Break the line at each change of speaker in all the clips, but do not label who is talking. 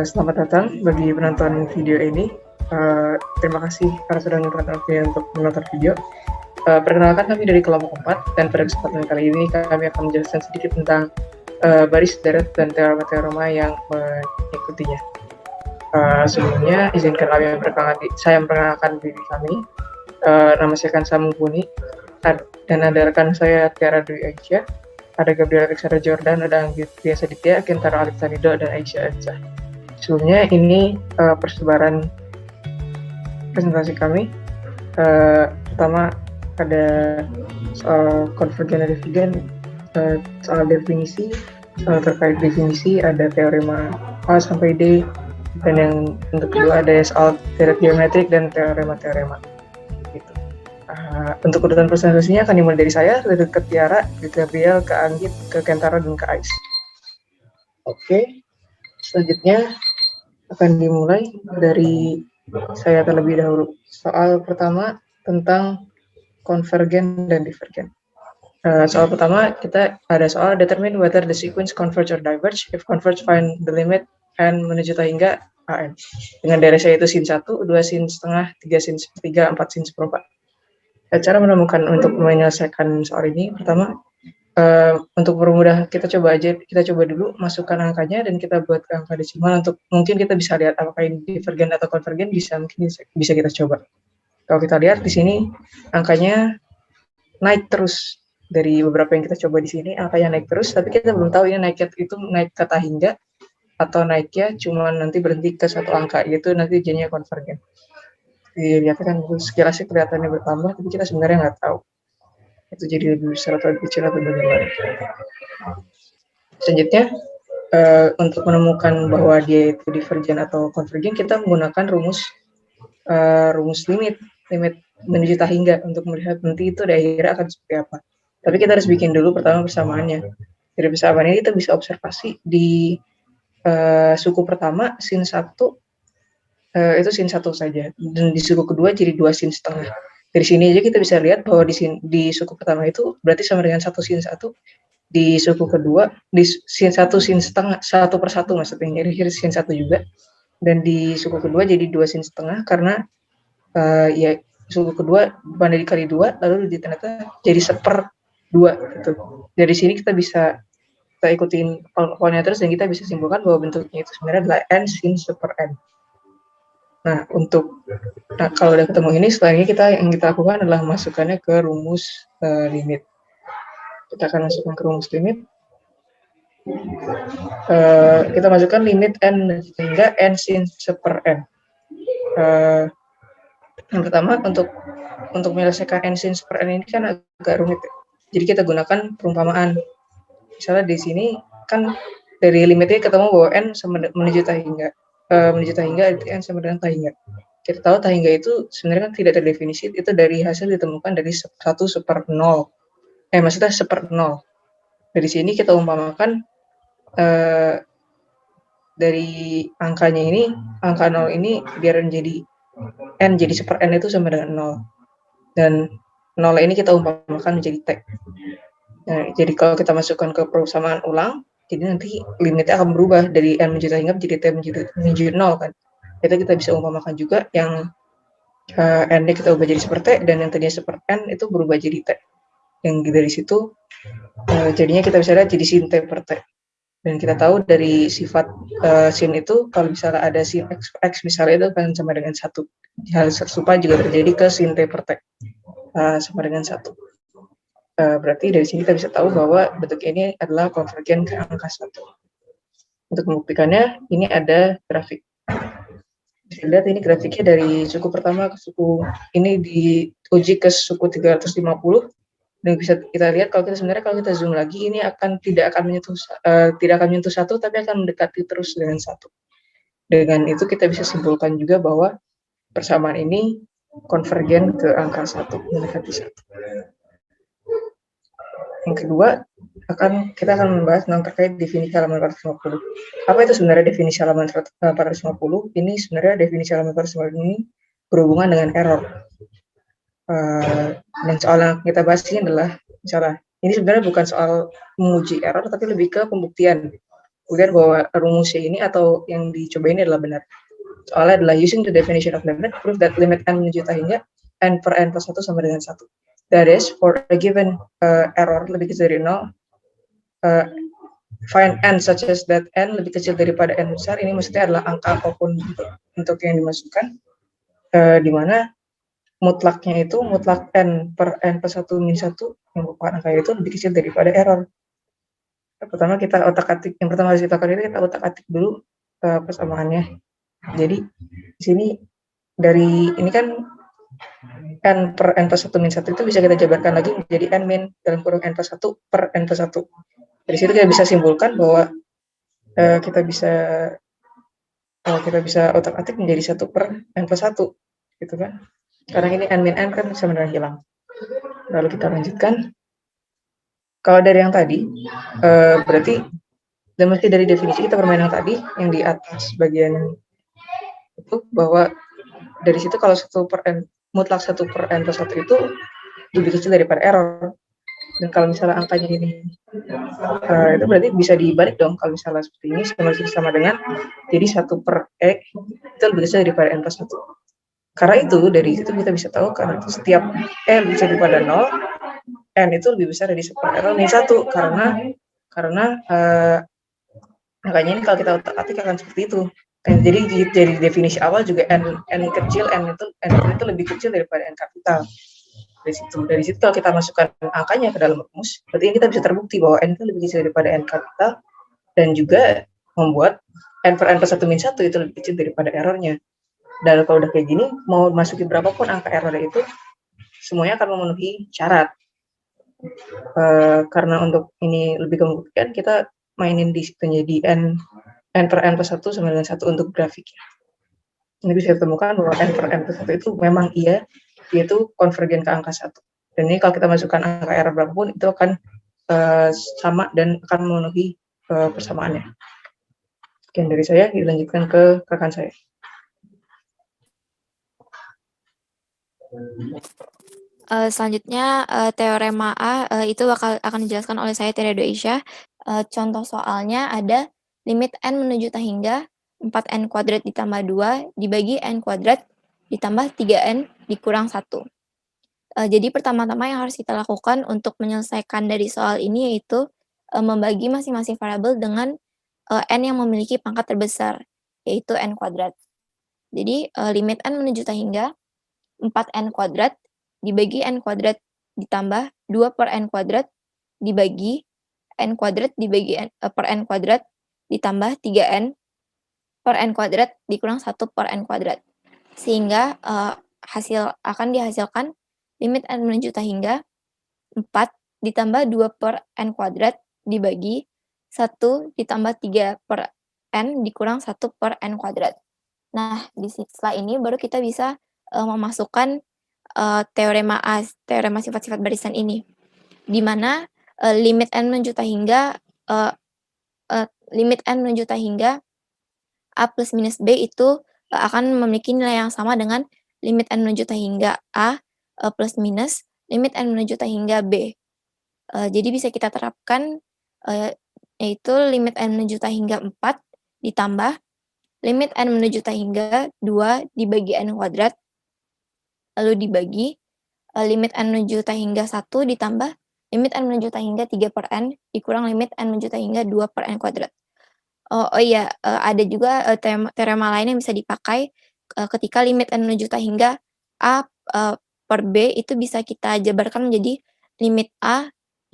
Selamat datang bagi penonton video ini. Terima kasih karena sudah menyempatkan waktunya untuk menonton video. Perkenalkan, kami dari kelompok 4, dan pada kesempatan kali ini kami akan menjelaskan sedikit tentang baris, deret, dan teorema-teorema yang mengikutinya. Sebelumnya, izinkan saya memperkenalkan diri kami. Nama saya Kansa Mumpuni, dan ada rekan saya Tiara Dwi Aisyah, ada Gabriel Alexander Jordan, ada Anggit Biasa Ditya, Kentaro Alexanido, dan Aisyah Azza. Sebelumnya ini persebaran presentasi kami. Pertama ada soal konvergen dan divergen, soal definisi, soal terkait definisi, ada teorema A sampai D, dan yang untuk kedua ada soal deret geometrik dan teorema-teorema. Gitu. Untuk urutan presentasinya akan dimulai dari saya, ke Tiara, ke Gabriel, ke Anggit, ke Kentaro, dan ke Ais. Oke, selanjutnya akan dimulai dari saya terlebih dahulu. Soal pertama tentang konvergen dan divergen. Soal pertama kita ada soal determine whether the sequence converge or diverge. If converge, find the limit n menuju hingga an. Dengan DRS itu sin 1, 2 sin setengah, 3 sin sepertiga, 4 sin seperempat. Cara menemukan untuk menyelesaikan soal ini, pertama untuk mempermudah kita coba dulu masukkan angkanya dan kita buat angka desimal untuk mungkin kita bisa lihat apakah ini divergen atau konvergen, mungkin bisa kita coba. Kalau kita lihat di sini angkanya naik terus dari beberapa yang kita coba di sini, angkanya naik terus, tapi kita belum tahu ini naiknya itu naik ke hingga atau naiknya cuma nanti berhenti ke satu angka, yaitu nanti jadinya konvergen. Dilihat kan sekilas kelihatannya bertambah, tapi kita sebenarnya nggak tahu itu jadi lebih besar atau lebih kecil atau bagaimana. Selanjutnya, untuk menemukan bahwa dia itu divergen atau konvergen, kita menggunakan rumus limit menuju hingga untuk melihat nanti itu daerah akan seperti apa. Tapi kita harus bikin dulu pertama persamaannya. Dari persamaan ini kita bisa observasi di suku pertama sin 1 itu sin 1 saja, dan di suku kedua jadi 2 sin setengah. Dari sini aja kita bisa lihat bahwa di suku pertama itu berarti sama dengan 1 sin 1, di suku kedua di sin 1 sin setengah, 1/1 maksudnya, jadi sin 1 juga, dan di suku kedua jadi 2 sin setengah karena ya suku kedua bukan dikali 2 lalu ternyata jadi 1/2 gitu. Dari sini kita bisa ikutin pola terus dan kita bisa simpulkan bahwa bentuknya itu sebenarnya adalah n sin 1/n. Nah, kalau udah ketemu ini, selanjutnya yang kita lakukan adalah masukkannya ke rumus limit. Kita akan masukkan ke rumus limit. Kita masukkan limit n hingga n sin 1/n. Yang pertama, untuk menyelesaikan n sin 1/n ini kan agak rumit. Jadi kita gunakan perumpamaan. Misalnya di sini kan dari limitnya ketemu bahwa n menuju hingga itu n sama dengan hingga. Kita tahu hingga itu sebenarnya kan tidak terdefinisi, itu dari hasil ditemukan dari 1/0. Maksudnya 1/0. Dari sini kita umpamakan dari angkanya ini, angka 0 ini biar menjadi n jadi 1/n itu sama dengan 0. Dan 0 ini kita umpamakan menjadi t. Nah, jadi kalau kita masukkan ke persamaan ulang, jadi nanti limitnya akan berubah dari n menuju hingga menjadi t menuju 0 kan. Itu kita bisa umpamakan juga yang n-nya kita ubah jadi 1/t, dan yang tadinya 1/n itu berubah jadi t. Yang dari situ jadinya kita bisa lihat jadi sin t per t. Dan kita tahu dari sifat sin itu, kalau misalnya ada sin x misalnya itu akan sama dengan 1. Hal serupa juga terjadi ke sin t per t, sama dengan 1. Berarti dari sini kita bisa tahu bahwa bentuk ini adalah konvergen ke angka 1. Untuk membuktikannya, ini ada grafik. Bisa lihat ini grafiknya dari suku pertama ke suku ini diuji ke suku 350, dan bisa kita lihat kalau kita zoom lagi, ini tidak akan menyentuh 1, tapi akan mendekati terus dengan 1. Dengan itu kita bisa simpulkan juga bahwa persamaan ini konvergen ke angka 1, mendekati 1. Yang kedua, kita akan membahas tentang terkait definisi halaman 450. Apa itu sebenarnya definisi halaman 450? Ini sebenarnya definisi halaman 450 ini berhubungan dengan error. Dan soal yang kita bahas ini adalah misalnya, ini sebenarnya bukan soal menguji error, tapi lebih ke pembuktian. buktikan bahwa rumusnya ini atau yang dicoba ini adalah benar. Soalnya adalah using the definition of limit, prove that limit n menuju tak hingga n per n plus 1 sama dengan 1. That is, for a given error lebih kecil dari 0, find n such as that n lebih kecil daripada n besar. Ini maksudnya adalah angka apapun untuk yang dimasukkan, di mana mutlaknya itu mutlak n per n plus 1 min 1 yang merupakan angka itu lebih kecil daripada error. Pertama kita otak-atik, yang pertama harus kita lakukan itu kita otak-atik dulu persamaannya. Jadi di sini dari ini kan n per n plus 1 min 1 itu bisa kita jabarkan lagi menjadi n min dalam kurung n plus 1 per n plus 1. Dari situ kita bisa simpulkan bahwa kita bisa otak-atik menjadi 1 per n plus 1 gitu kan. Karena ini n min n kan sama dengan hilang. Lalu kita lanjutkan. Kalau dari yang tadi, berarti mesti dari definisi kita bermain yang tadi, yang di atas bagian itu, bahwa dari situ kalau 1 per n, mutlak 1 per n plus 1 itu lebih kecil daripada error. Dan kalau misalnya angkanya ini, itu berarti bisa dibalik dong, kalau misalnya seperti ini, sama dengan, jadi 1 per e, itu lebih kecil daripada n plus 1. Karena itu, dari situ kita bisa tahu, karena itu setiap e lebih kecil daripada 0, n itu lebih besar dari 1 per error min 1, karena angkanya ini kalau kita otak-atik akan seperti itu. Jadi dari definisi awal juga n kecil, n itu lebih kecil daripada n kapital. Dari situ kalau kita masukkan angkanya ke dalam rumus, berarti kita bisa terbukti bahwa n itu lebih kecil daripada n kapital, dan juga membuat n per n plus 1 min 1 itu lebih kecil daripada errornya. Dan kalau udah kayak gini, mau masukin berapapun angka errornya itu, semuanya akan memenuhi syarat. Karena untuk ini lebih membuktikan, kita mainin di situ jadi n per n plus 1 sama dengan 1 untuk grafiknya. Ini bisa ditemukan bahwa n per n plus 1 itu memang iya, yaitu konvergen ke angka 1. Dan ini kalau kita masukkan angka error berapapun, itu akan sama dan akan memenuhi persamaannya. Sekian dari saya, dilanjutkan ke rekan saya.
Selanjutnya teorema A itu akan dijelaskan oleh saya Tirado Asia. Contoh soalnya ada limit n menuju tak hingga 4n kuadrat ditambah 2 dibagi n kuadrat ditambah 3n dikurang 1. Jadi pertama-tama yang harus kita lakukan untuk menyelesaikan dari soal ini yaitu membagi masing-masing variabel dengan n yang memiliki pangkat terbesar, yaitu n kuadrat. Jadi limit n menuju tak hingga 4n kuadrat dibagi n kuadrat ditambah 2 per n kuadrat dibagi n kuadrat dibagi per n kuadrat ditambah 3n per n kuadrat dikurang 1 per n kuadrat. Sehingga hasil akan dihasilkan limit n menuju tak hingga 4 ditambah 2 per n kuadrat dibagi 1 ditambah 3 per n dikurang 1 per n kuadrat. Nah, setelah ini baru kita bisa memasukkan teorema A, teorema sifat-sifat barisan ini, di mana limit n menuju tak hingga limit n menuju tak hingga A plus minus B itu akan memiliki nilai yang sama dengan limit n menuju tak hingga A plus minus limit n menuju tak hingga B. Jadi bisa kita terapkan yaitu limit n menuju tak hingga 4 ditambah limit n menuju tak hingga 2 dibagi n kuadrat, lalu dibagi limit n menuju tak hingga 1 ditambah limit n menuju tak hingga 3 per n dikurang limit n menuju tak hingga 2 per n kuadrat. Oh iya, ada juga teorema lain yang bisa dipakai ketika limit n menuju tak hingga A per B itu bisa kita jabarkan menjadi limit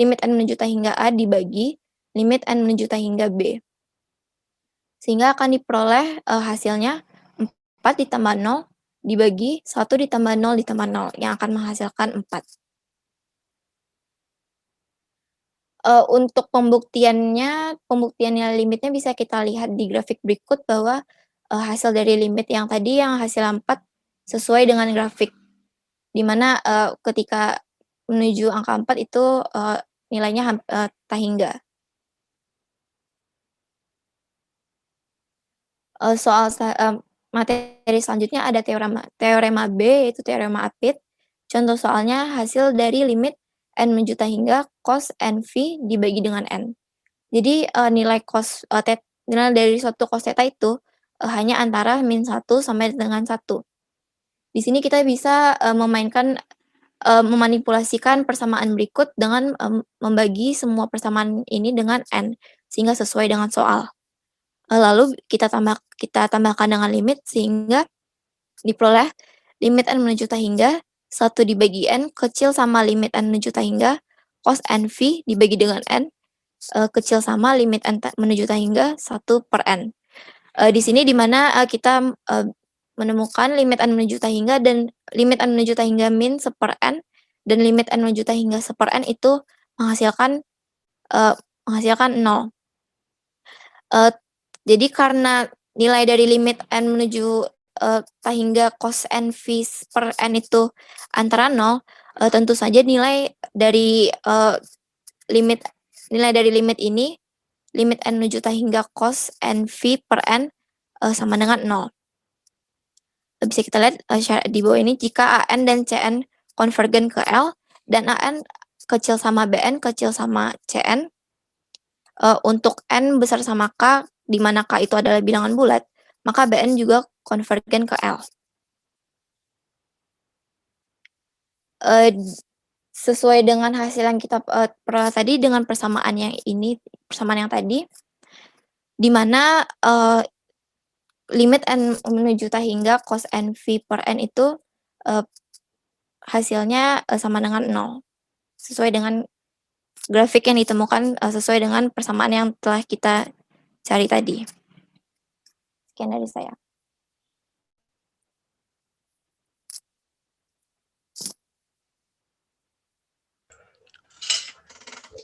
n menuju tak hingga A dibagi limit n menuju tak hingga B. Sehingga akan diperoleh hasilnya 4 ditambah 0 dibagi 1 ditambah 0 ditambah 0 yang akan menghasilkan 4. Untuk pembuktian limitnya bisa kita lihat di grafik berikut bahwa hasil dari limit yang tadi yang hasil 4 sesuai dengan grafik, di mana ketika menuju angka 4 itu nilainya tak hingga. Soal materi selanjutnya ada teorema B, yaitu teorema Apit. Contoh soalnya hasil dari limit n menuju tak hingga cos NV dibagi dengan n. Jadi nilai cos nilai dari suatu cos theta itu hanya antara -1 sampai dengan 1. Di sini kita bisa memanipulasikan persamaan berikut dengan membagi semua persamaan ini dengan n, sehingga sesuai dengan soal. Lalu kita tambahkan dengan limit sehingga diperoleh limit n menuju tak hingga 1 dibagi n kecil sama limit n menuju tak hingga cos nv dibagi dengan n kecil sama limit n menuju tak hingga 1 per n. Di sini di mana kita menemukan limit n menuju tak hingga dan limit n menuju tak hingga min 1 per n dan limit n menuju tak hingga 1 per n itu menghasilkan 0. Jadi karena nilai dari limit n menuju tak hingga cos nv per n itu antara 0, tentu saja nilai dari limit ini, limit n menuju tak hingga cos nv per n sama dengan 0. Bisa kita lihat di bawah ini, jika an dan cn konvergen ke L dan an kecil sama bn kecil sama cn, untuk n besar sama k, di mana k itu adalah bilangan bulat, maka bn juga konvergen ke L. Sesuai dengan hasil yang kita peroleh tadi dengan persamaan yang tadi, di mana limit n menuju tak hingga cos nv per n itu hasilnya sama dengan 0. Sesuai dengan grafik yang ditemukan, sesuai dengan persamaan yang telah kita cari tadi. Sekian dari saya.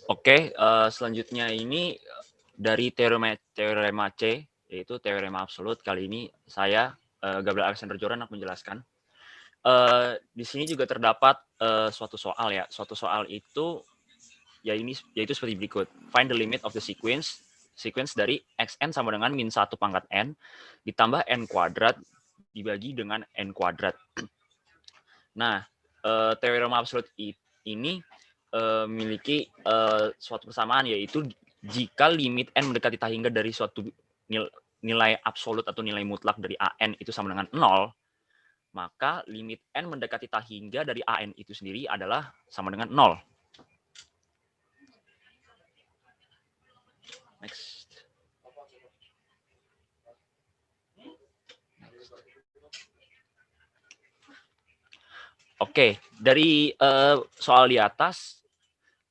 Oke, selanjutnya ini dari teorema C, yaitu teorema absolut. Kali ini saya, Gabriel Alexander Joran, akan menjelaskan. Di sini juga terdapat suatu soal ya. Suatu soal itu yaitu seperti berikut. Find the limit of the sequence dari xn sama dengan min 1 pangkat n ditambah n kuadrat dibagi dengan n kuadrat. Nah, teorema absolut ini memiliki suatu persamaan, yaitu jika limit n mendekati tak hingga dari suatu nilai absolut atau nilai mutlak dari an itu sama dengan 0, maka limit n mendekati tak hingga dari an itu sendiri adalah sama dengan 0. Next. Oke, dari soal di atas,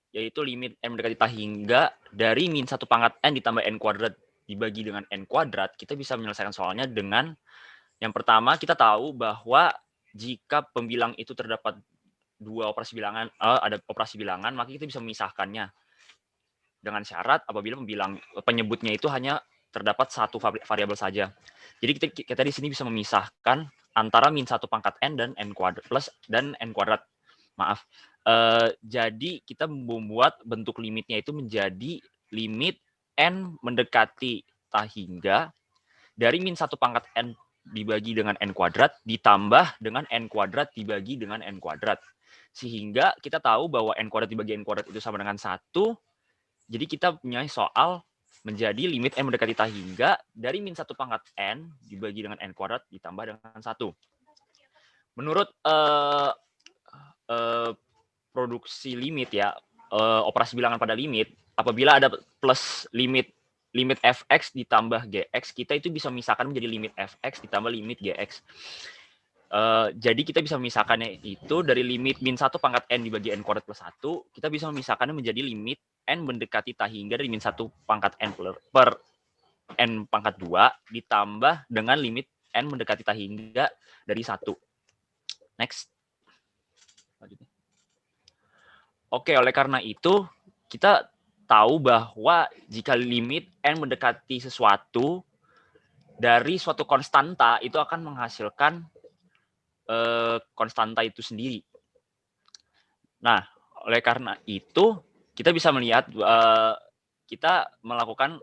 yaitu limit n mendekati tak hingga dari min 1 pangkat n ditambah n kuadrat dibagi dengan n kuadrat, kita bisa menyelesaikan soalnya dengan yang pertama, kita tahu bahwa jika pembilang itu terdapat dua operasi bilangan, ada operasi bilangan, maka kita bisa memisahkannya dengan syarat apabila penyebutnya itu hanya terdapat satu variabel saja. Jadi kita di sini bisa memisahkan antara min 1 pangkat n dan n kuadrat plus dan n kuadrat. Maaf. Jadi kita membuat bentuk limitnya itu menjadi limit n mendekati tak hingga dari min 1 pangkat n dibagi dengan n kuadrat ditambah dengan n kuadrat dibagi dengan n kuadrat. Sehingga kita tahu bahwa n kuadrat dibagi n kuadrat itu sama dengan 1. Jadi kita punya soal menjadi limit n mendekati tak hingga dari min 1 pangkat n dibagi dengan n kuadrat ditambah dengan 1. Menurut produksi limit ya, operasi bilangan pada limit, apabila ada plus limit fx ditambah gx, kita itu bisa memisahkan menjadi limit fx ditambah limit gx. Jadi kita bisa memisahkannya itu dari limit min 1 pangkat n dibagi n kuadrat plus 1, kita bisa memisahkannya menjadi limit n mendekati tak hingga dari min 1 pangkat n per n pangkat 2 ditambah dengan limit n mendekati tak hingga dari 1. Next. Oke, oleh karena itu kita tahu bahwa jika limit n mendekati sesuatu dari suatu konstanta, itu akan menghasilkan konstanta itu sendiri. Nah, oleh karena itu kita bisa melihat kita melakukan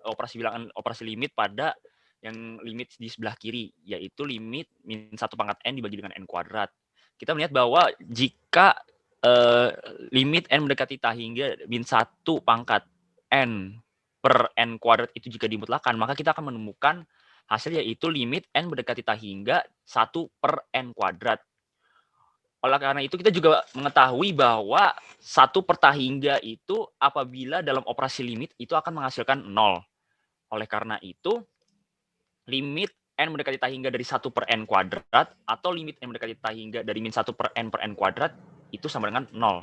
operasi limit pada yang limit di sebelah kiri, yaitu limit min 1 pangkat n dibagi dengan n kuadrat. Kita melihat bahwa jika limit n mendekati tak hingga min 1 pangkat n per n kuadrat itu juga dimutlakan, maka kita akan menemukan hasil yaitu limit n mendekati tak hingga 1 per n kuadrat. Oleh karena itu kita juga mengetahui bahwa 1 per tak hingga itu apabila dalam operasi limit itu akan menghasilkan 0. Oleh karena itu limit n mendekati tak hingga dari 1 per n kuadrat atau limit n mendekati tak hingga dari min 1 per n kuadrat itu sama dengan 0.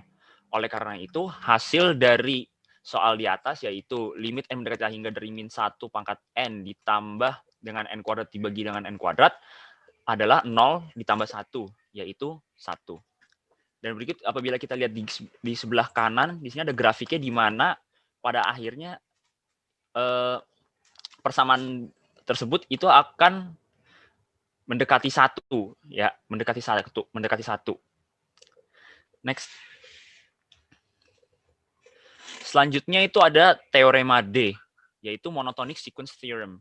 Oleh karena itu hasil dari soal di atas yaitu limit n mendekati tak hingga dari min 1 pangkat n ditambah dengan n kuadrat dibagi dengan n kuadrat adalah 0 ditambah 1 yaitu 1. Dan berikut apabila kita lihat di sebelah kanan di sini ada grafiknya di mana pada akhirnya persamaan tersebut itu akan mendekati 1 ya, mendekati 1. Next. Selanjutnya itu ada teorema D yaitu monotonic sequence theorem.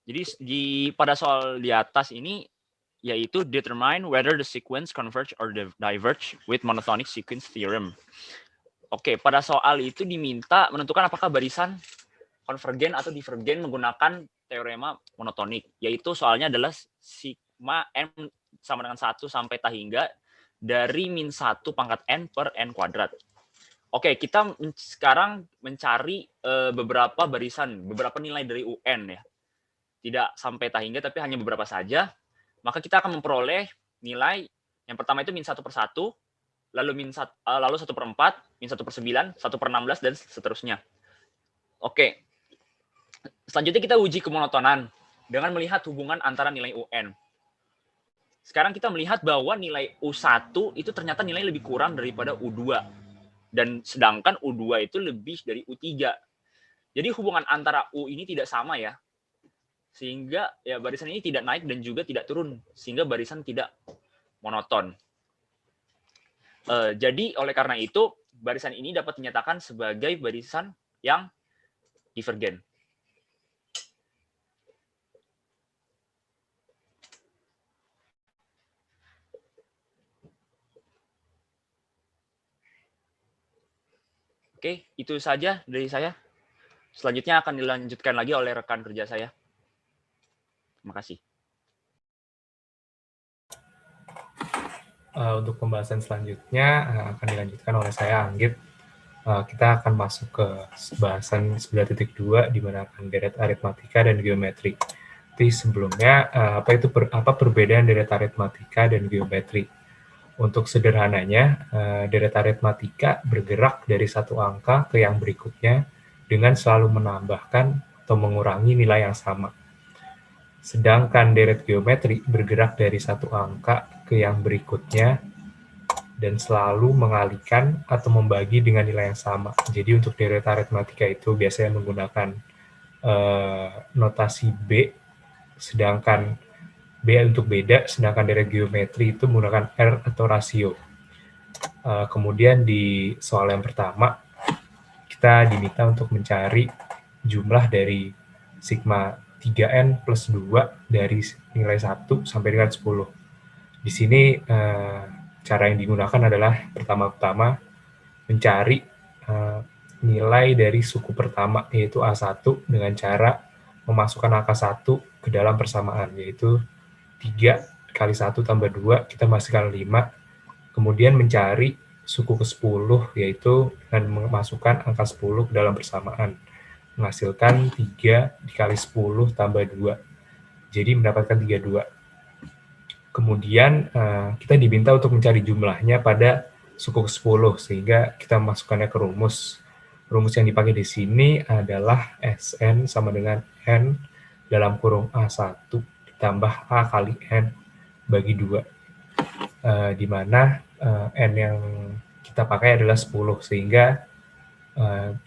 Jadi pada soal di atas ini yaitu determine whether the sequence converge or diverge with monotonic sequence theorem. Oke, pada soal itu diminta menentukan apakah barisan konvergen atau divergen menggunakan teorema monotonik, yaitu soalnya adalah sigma n sama dengan 1 sampai tak hingga dari min 1 pangkat n per n kuadrat. Oke, kita sekarang mencari beberapa barisan, beberapa nilai dari UN ya. Tidak sampai tak hingga, tapi hanya beberapa saja. Maka kita akan memperoleh nilai, yang pertama itu min 1 per 1, lalu 1 per 4, min 1 per 9, 1 per 16, dan seterusnya. Oke. Selanjutnya kita uji kemonotonan dengan melihat hubungan antara nilai UN. Sekarang kita melihat bahwa nilai U1 itu ternyata nilai lebih kurang daripada U2. Dan sedangkan U2 itu lebih dari U3. Jadi hubungan antara U ini tidak sama ya. Sehingga ya barisan ini tidak naik dan juga tidak turun. Sehingga barisan tidak monoton. Jadi oleh karena itu barisan ini dapat dinyatakan sebagai barisan yang divergen. Oke, itu saja dari saya. Selanjutnya akan dilanjutkan lagi oleh rekan kerja saya. Terima kasih.
Untuk pembahasan selanjutnya akan dilanjutkan oleh saya, Anggit. Kita akan masuk ke bahasan 9.2 di mana akan deret aritmatika dan geometri. Tapi sebelumnya, apa perbedaan deret aritmatika dan geometri? Untuk sederhananya, deret aritmatika bergerak dari satu angka ke yang berikutnya dengan selalu menambahkan atau mengurangi nilai yang sama. Sedangkan deret geometri bergerak dari satu angka ke yang berikutnya dan selalu mengalihkan atau membagi dengan nilai yang sama. Jadi untuk deret aritmatika itu biasanya menggunakan notasi B, sedangkan B untuk beda, sedangkan deret geometri itu menggunakan R atau rasio. Kemudian di soal yang pertama, kita diminta untuk mencari jumlah dari sigma 3N plus 2 dari nilai 1 sampai dengan 10. Di sini cara yang digunakan adalah pertama-tama mencari nilai dari suku pertama, yaitu A1, dengan cara memasukkan angka 1 ke dalam persamaan, yaitu 3 kali 1 tambah 2, kita masukkan 5. Kemudian mencari suku ke-10, yaitu dengan memasukkan angka 10 ke dalam persamaan. Menghasilkan 3 dikali 10 tambah 2. Jadi mendapatkan 32. Kemudian kita diminta untuk mencari jumlahnya pada suku ke-10, sehingga kita memasukkannya ke rumus. Rumus yang dipakai di sini adalah Sn sama dengan N dalam kurung A1 ditambah A kali N bagi 2. Di mana N yang kita pakai adalah 10, sehingga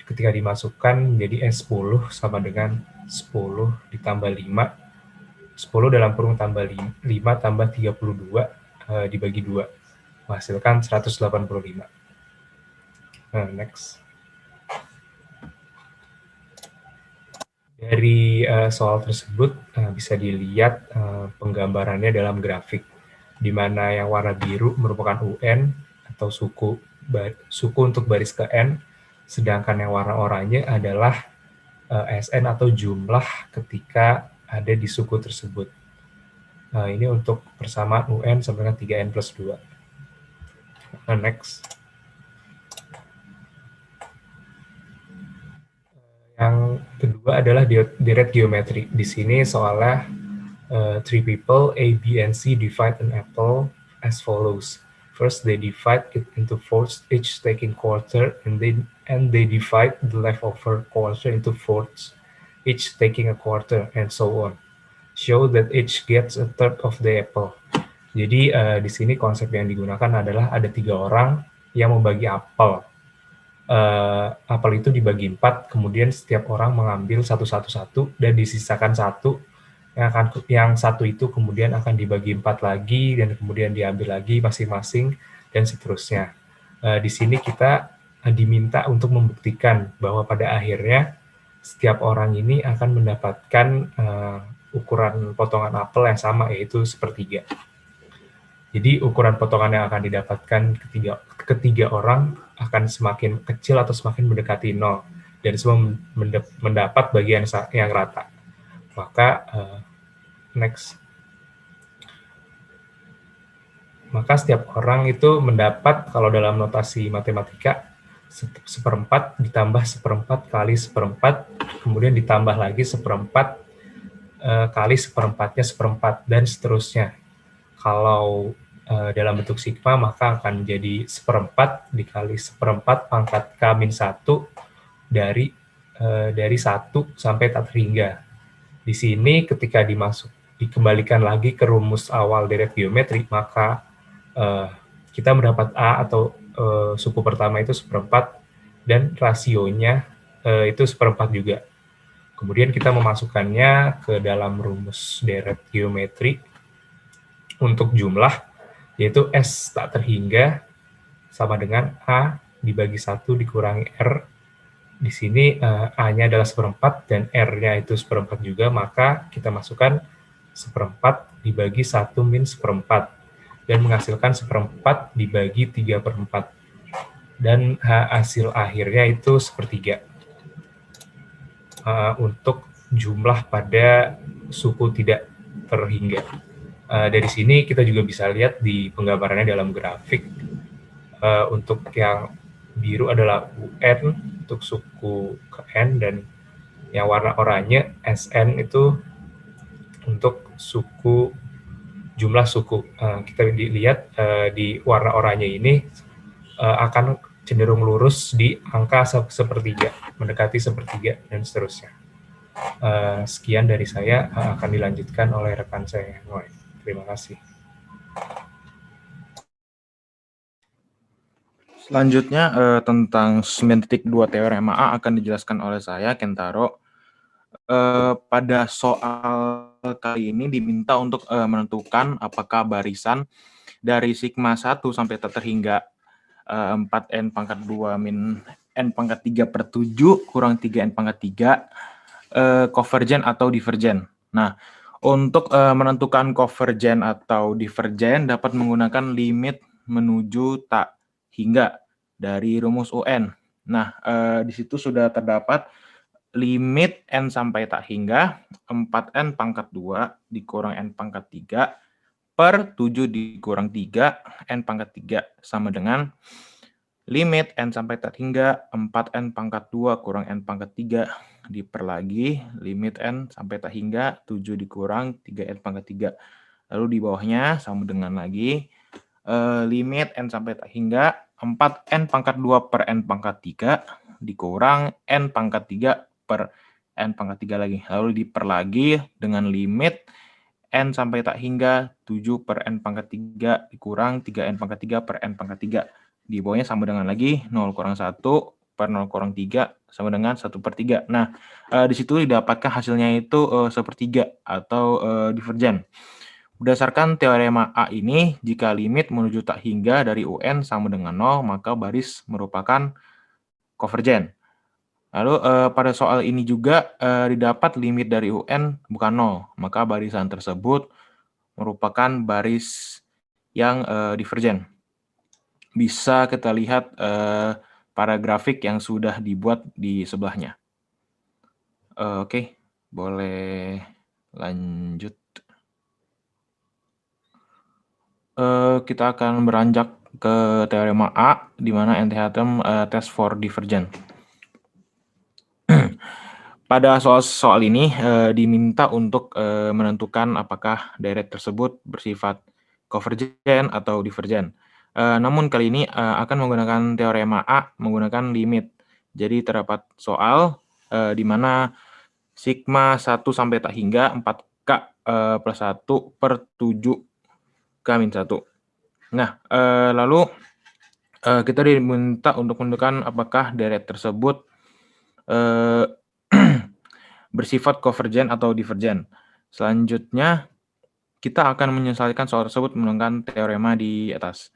ketika dimasukkan menjadi S10 sama dengan 10 ditambah 5, 10 dalam kurung tambah 5 tambah 32 dibagi 2, menghasilkan 185. Next. Dari soal tersebut bisa dilihat penggambarannya dalam grafik, di mana yang warna biru merupakan UN atau suku untuk baris ke N, sedangkan yang warna oranye adalah SN atau jumlah ketika ada di suku tersebut. Ini untuk persamaan UN sama dengan 3N+2. Next. Yang kedua adalah direct geometry. Di sini soalnya three people, A, B, and C divide an apple as follows. First, they divide it into fourths, each taking quarter, and they divide the leftover quarter into fourths, each taking a quarter, and so on. Show that each gets a third of the apple. Jadi di sini konsep yang digunakan adalah ada 3 orang yang membagi apel. Apel itu dibagi 4, kemudian setiap orang mengambil satu dan disisakan 1, yang 1 itu kemudian akan dibagi 4 lagi, dan kemudian diambil lagi masing-masing, dan seterusnya. Di sini kita diminta untuk membuktikan bahwa pada akhirnya setiap orang ini akan mendapatkan ukuran potongan apel yang sama, yaitu sepertiga. Jadi ukuran potongan yang akan didapatkan ketiga orang akan semakin kecil atau semakin mendekati 0, dan semua mendapat bagian yang rata. Maka next. Maka setiap orang itu mendapat, kalau dalam notasi matematika, 1/4 ditambah 1/4 kali 1/4, kemudian ditambah lagi 1/4 kali 1/4-nya 1/4, dan seterusnya. Kalau dalam bentuk sigma, maka akan jadi 1/4 dikali 1/4 pangkat K-1 dari 1 sampai tak terhingga. Di sini ketika dikembalikan lagi ke rumus awal direct geometry, maka kita mendapat A atau suku pertama itu 1/4, dan rasionya itu 1/4 juga. Kemudian kita memasukkannya ke dalam rumus direct geometry untuk jumlah, yaitu S tak terhingga sama dengan A dibagi 1 dikurangi R. Di sini A-nya adalah 1/4 dan R-nya itu 1/4 juga, maka kita masukkan 1/4 dibagi 1 min 1/4, dan menghasilkan 1/4 dibagi 3/4. Dan hasil akhirnya itu 1/3. Untuk jumlah pada suku tidak terhingga. Dari sini kita juga bisa lihat di penggambarannya dalam grafik. Untuk yang biru adalah UN untuk suku ke N, dan yang warna oranye SN itu untuk jumlah suku. Kita dilihat di warna oranye ini akan cenderung lurus di angka 1/3, mendekati 1/3, dan seterusnya. Sekian dari saya, akan dilanjutkan oleh rekan saya. Terima kasih.
Selanjutnya tentang 9.2 teorema A akan dijelaskan oleh saya, Kentaro. Pada soal kali ini diminta untuk menentukan apakah barisan dari sigma 1 sampai tak terhingga 4N pangkat 2 min N pangkat 3/7 kurang 3N pangkat 3 konvergen atau divergen. Nah, untuk menentukan konvergen atau divergen dapat menggunakan limit menuju tak hingga dari rumus UN. Nah, di situ sudah terdapat limit N sampai tak hingga 4N pangkat 2 dikurang N pangkat 3 per 7 dikurang 3 N pangkat 3 sama dengan limit N sampai tak hingga 4N pangkat 2 kurang N pangkat 3 diperlagi limit N sampai tak hingga 7 dikurang 3N pangkat 3. Lalu di bawahnya sama dengan lagi limit N sampai tak hingga 4N pangkat 2 per N pangkat 3 dikurang N pangkat 3 per N pangkat 3 lagi. Lalu diperlagi dengan limit N sampai tak hingga 7 per N pangkat 3 dikurang 3N pangkat 3 per N pangkat 3. Di bawahnya sama dengan lagi 0 kurang 1 per 0 kurang 3 sama dengan 1/3. Nah, di situ didapatkan hasilnya itu 1/3 atau divergen. Berdasarkan teorema A ini, jika limit menuju tak hingga dari UN sama dengan 0, maka baris merupakan konvergen. Lalu pada soal ini juga didapat limit dari UN bukan 0, maka barisan tersebut merupakan baris yang divergen. Bisa kita lihat pada grafik yang sudah dibuat di sebelahnya. Oke, boleh lanjut. Kita akan beranjak ke teorema A, di mana NTH term test for divergence. Pada soal ini diminta untuk menentukan apakah deret tersebut bersifat konvergen atau divergen. Namun kali ini akan menggunakan teorema A menggunakan limit. Jadi terdapat soal di mana sigma 1 sampai tak hingga 4K plus 1 per 7K-1. Nah, lalu kita diminta untuk menentukan apakah deret tersebut bersifat konvergen atau divergen. Selanjutnya, kita akan menyelesaikan soal tersebut menggunakan teorema di atas.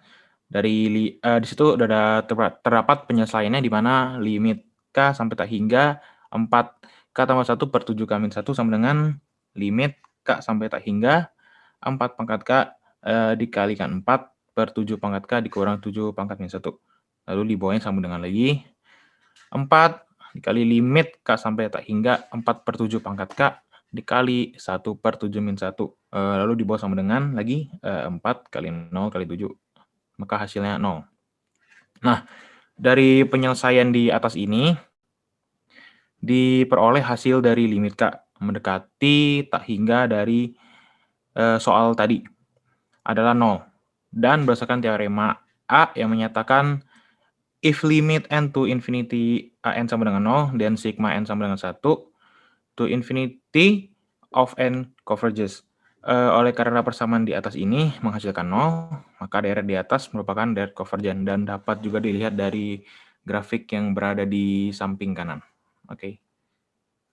Di situ ada terdapat penyelesaiannya di mana limit K sampai tak hingga 4K tambah 1 per 7K-1 sama dengan limit K sampai tak hingga 4 pangkat K dikalikan 4 per 7 pangkat K dikurang 7 pangkat -1. Lalu di bawahnya sama dengan lagi 4 dikali limit K sampai tak hingga 4 per 7 pangkat K dikali 1 per 7 min 1. Lalu di bawah sama dengan lagi 4 kali 0 kali 7. Maka hasilnya 0. Nah, dari penyelesaian di atas ini diperoleh hasil dari limit K mendekati tak hingga dari soal tadi adalah 0. Dan berdasarkan teorema A yang menyatakan if limit n to infinity n sama dengan 0, then sigma n sama dengan 1, to infinity of n converges. Oleh karena persamaan di atas ini menghasilkan 0, maka deret di atas merupakan deret konvergen dan dapat juga dilihat dari grafik yang berada di samping kanan. Oke.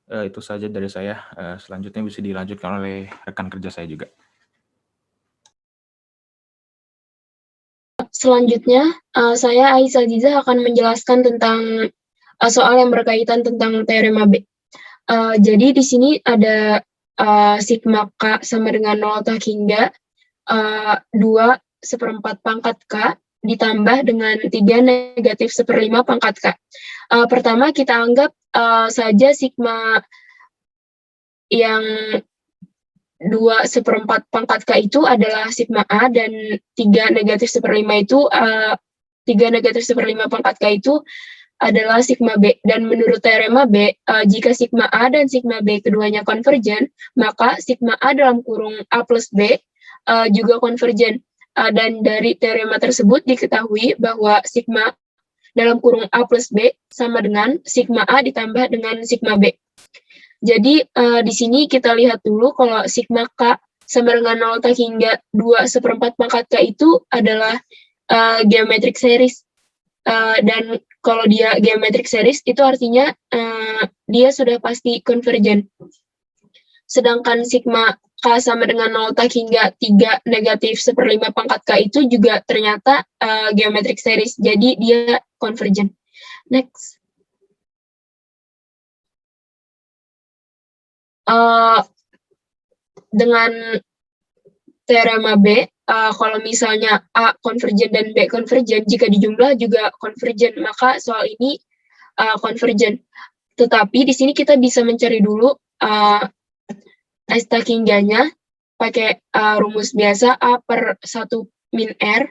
Itu saja dari saya. Selanjutnya bisa dilanjutkan oleh rekan kerja saya juga.
Selanjutnya, saya Aisyah Aziza akan menjelaskan tentang soal yang berkaitan tentang teorema B. Jadi di sini ada sigma K sama dengan 0 tak hingga 2/4 pangkat K ditambah dengan 3 negatif 1/5 pangkat K. Pertama kita anggap saja sigma yang 2/4 pangkat K itu adalah sigma A dan 3 negatif 1/5 itu 3 negatif 1/5 pangkat K itu adalah sigma B. Dan menurut teorema B, jika sigma A dan sigma B keduanya konvergen, maka sigma A dalam kurung A plus B juga konvergen. Dan dari teorema tersebut diketahui bahwa sigma dalam kurung A plus B sama dengan sigma A ditambah dengan sigma B. Jadi di sini kita lihat dulu kalau sigma K sama dengan 0 tak hingga 2/4 pangkat K itu adalah geometric series. Dan kalau dia geometric series itu artinya dia sudah pasti konvergen. Sedangkan sigma K sama dengan 0 tak hingga 3 negatif 1/5 pangkat K itu juga ternyata geometric series. Jadi dia konvergen. Next. Dengan teorema B, kalau misalnya A konvergen dan B konvergen, jika dijumlah juga konvergen, maka soal ini konvergen. Tetapi di sini kita bisa mencari dulu S tak hingganya pakai rumus biasa A per 1 min R,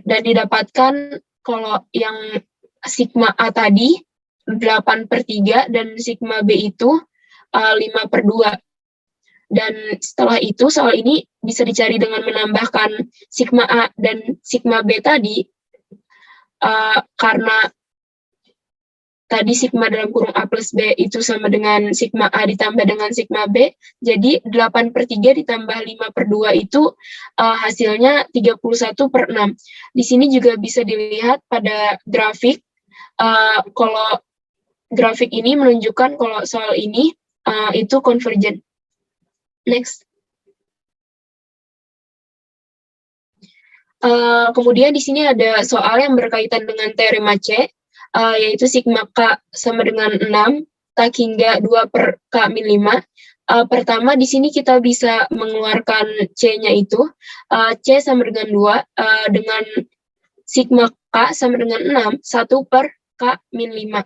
dan didapatkan kalau yang sigma A tadi 8/3 dan sigma B itu 5/2. Dan setelah itu soal ini bisa dicari dengan menambahkan sigma A dan sigma B tadi, karena tadi sigma dalam kurung A plus B itu sama dengan sigma A ditambah dengan sigma B, jadi 8/3 ditambah 5/2 itu hasilnya 31/6. Di sini juga bisa dilihat pada grafik, kalau grafik ini menunjukkan kalau soal ini itu konvergen. Next. Kemudian di sini ada soal yang berkaitan dengan teorema C, yaitu sigma K sama dengan 6 tak hingga 2/K-5. Pertama di sini kita bisa mengeluarkan C-nya itu, C sama dengan 2, dengan sigma K sama dengan 6, 1/K-5.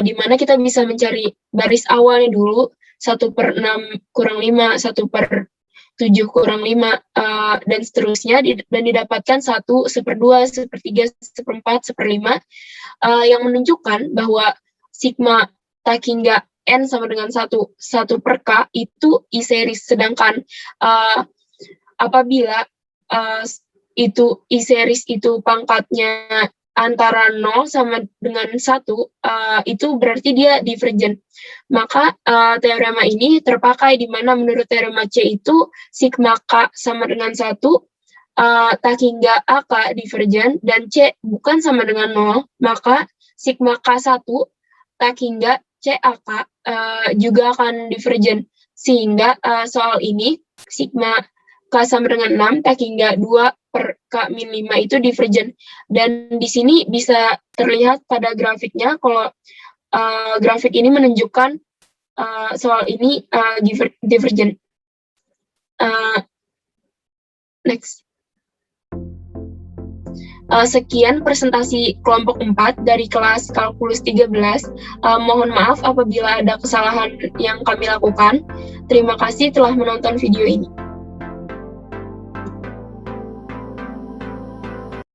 di mana kita bisa mencari baris awalnya dulu, 1/6 kurang 5, 1/7 kurang 5, dan seterusnya, dan didapatkan 1/2, 1/3, 1/4, 1/5, yang menunjukkan bahwa sigma tak hingga N sama dengan 1 per K itu I-series, sedangkan apabila itu I-series itu pangkatnya antara 0 sama dengan 1, itu berarti dia divergen. Maka teorema ini terpakai di mana menurut teorema C itu sigma K sama dengan 1, tak hingga AK divergen, dan C bukan sama dengan 0, maka sigma K1 tak hingga CAK juga akan divergen. Sehingga soal ini sigma K sama dengan 6 tak hingga 2 per K-5 itu divergen. Dan di sini bisa terlihat pada grafiknya kalau grafik ini menunjukkan soal ini divergen. Next. Sekian presentasi kelompok 4 dari kelas kalkulus 13. Mohon maaf apabila ada kesalahan yang kami lakukan. Terima kasih telah menonton video ini.